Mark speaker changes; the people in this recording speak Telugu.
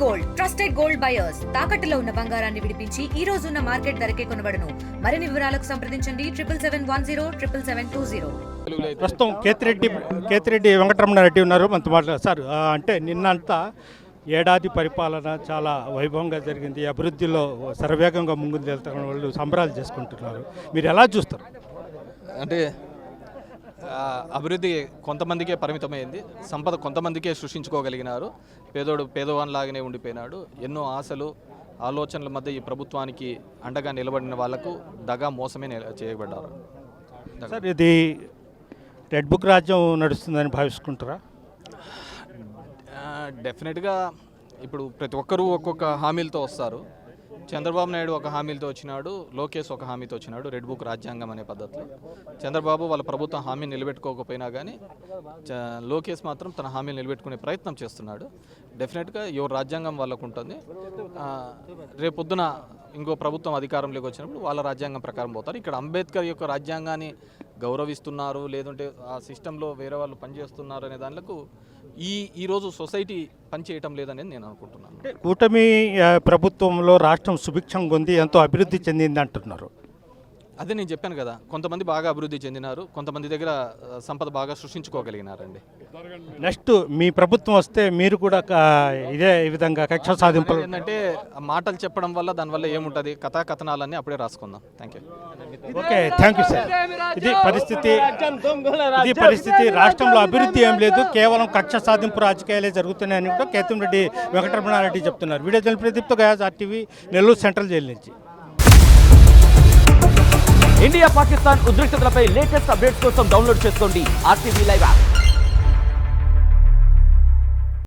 Speaker 1: గోల్డ్ ట్రస్టెడ్ గోల్డ్ బయర్స్ తాకట్టులో ఉన్న బంగారాన్ని విడిపించి ఈ రోజు ఉన్న మార్కెట్ ధరకే కొనబడును. మరిన్ని వివరాలకు సంప్రదించండి 7710
Speaker 2: ప్రస్తుతం కేతిరెడ్డి వెంకటరమణారెడ్డి ఉన్నారు మనతో మాట్లాడారు. సార్ అంటే నిన్నంతా ఏడాది పరిపాలన చాలా వైభవంగా జరిగింది, అభివృద్ధిలో శరవేగంగా ముందుకు వెళ్తున్న వాళ్ళు సంబరాలు చేసుకుంటున్నారు. మీరు ఎలా చూస్తారు?
Speaker 3: అంటే అభివృద్ధి కొంతమందికే పరిమితమైంది, సంపద కొంతమందికే సృష్టించుకోగలిగినారు. పేదోడు పేదవానిలాగానే ఉండిపోయినాడు. ఎన్నో ఆశలు ఆలోచనల మధ్య ఈ ప్రభుత్వానికి అండగా నిలబడిన వాళ్లకు దగా మోసమే చేయబడ్డారు.
Speaker 2: సార్ ఇది రెడ్ బుక్ రాజ్యం నడుస్తుందని భావిస్తుంటారా?
Speaker 3: డెఫినెట్గా ఇప్పుడు ప్రతి ఒక్కరూ ఒక్కొక్క హామీలతో వస్తారు. చంద్రబాబు నాయుడు ఒక హామీలతో వచ్చినాడు, లోకేష్ ఒక హామీతో వచ్చినాడు, రెడ్ బుక్ రాజ్యాంగం అనే పద్ధతిలో. చంద్రబాబు వాళ్ళ ప్రభుత్వం హామీ నిలబెట్టుకోకపోయినా కానీ లోకేష్ మాత్రం తన హామీని నిలబెట్టుకునే ప్రయత్నం చేస్తున్నాడు. డెఫినెట్గా ఎవరు రాజ్యాంగం వాళ్ళకు ఉంటుంది. రేపొద్దున ఇంకో ప్రభుత్వం అధికారంలోకి వచ్చినప్పుడు వాళ్ళ రాజ్యాంగం ప్రకారం పోతారు. ఇక్కడ అంబేద్కర్ యొక్క రాజ్యాంగాన్ని గౌరవిస్తున్నారు, లేదంటే ఆ సిస్టంలో వేరే వాళ్ళు పనిచేస్తున్నారు అనే దానిలకు ఈరోజు సొసైటీ పనిచేయటం లేదని నేను అనుకుంటున్నాను.
Speaker 2: కూటమి ప్రభుత్వంలో రాష్ట్రం సుభిక్షంగా ఉంది, ఎంతో అభివృద్ధి చెందింది అంటున్నారు.
Speaker 3: అదే నేను చెప్పాను కదా, కొంతమంది బాగా అభివృద్ధి చెందినారు, కొంతమంది దగ్గర సంపద బాగా సృష్టించుకోగలిగినారండి.
Speaker 2: నెక్స్ట్ మీ ప్రభుత్వం వస్తే మీరు కూడా ఇదే విధంగా కక్ష సాధింపు
Speaker 3: ఏంటంటే మాటలు చెప్పడం వల్ల దానివల్ల ఏముంటుంది, కథాకథనాలన్నీ అప్పుడే రాసుకుందాం. Thank you.
Speaker 2: Okay, thank you sir. ఇది పరిస్థితి రాష్ట్రంలో అభివృద్ధి ఏం లేదు, కేవలం కక్ష సాధింపు రాజకీయాలే జరుగుతున్నాయని కూడా కేతిరెడ్డి వెంకటరమణారెడ్డి చెప్తున్నారు. వీడియో జర్నలిస్ట్ ప్రదీప్తో Gayaz, RTV, Nellore central jail నుంచి.
Speaker 4: ఇండియా పాకిస్తాన్ ఉద్రిక్తతలపై లేటెస్ట్ అప్డేట్స్ కోసం డౌన్లోడ్ చేసుకోండి RTV లైవ్ యాప్.